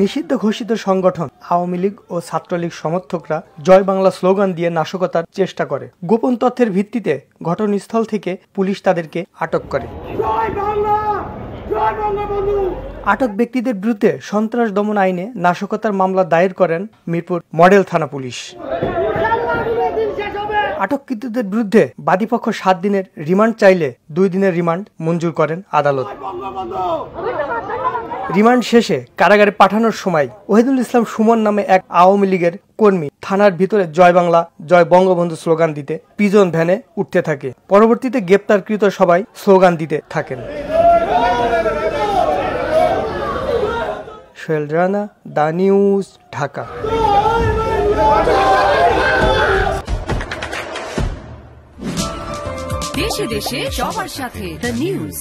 নিষিদ্ধ ঘোষিত সংগঠন আওয়ামী লীগ ও ছাত্রলীগ সমর্থকরা জয় বাংলা স্লোগান দিয়ে নাশকতার চেষ্টা করে। গোপন তথ্যের ভিত্তিতে ঘটনাস্থল থেকে পুলিশ তাদেরকে আটক করে। আটক ব্যক্তিদের বিরুদ্ধে সন্ত্রাস দমন আইনে নাশকতার মামলা দায়ের করেন মিরপুর মডেল থানা পুলিশ। আটককৃতদের বিরুদ্ধে বাদীপক্ষ 7 দিনের রিমান্ড চাইলে 2 দিনের রিমান্ড মঞ্জুর করেন আদালত। রিমান্ড শেষে কারাগারে পাঠানোর সময় ওহিদুল ইসলাম সুমন নামে এক আওয়ামী লীগের কর্মী থানার ভিতরে জয় বাংলা জয় বঙ্গবন্ধু স্লোগান দিতে পিজন ভ্যানে উঠতে থাকে। পরবর্তীতে গ্রেপ্তারকৃত সবাই স্লোগান দিতে থাকেন। Sohel Rana, the news, Dhaka. দেশে দেশে সবার সাথে দ্য নিউজ।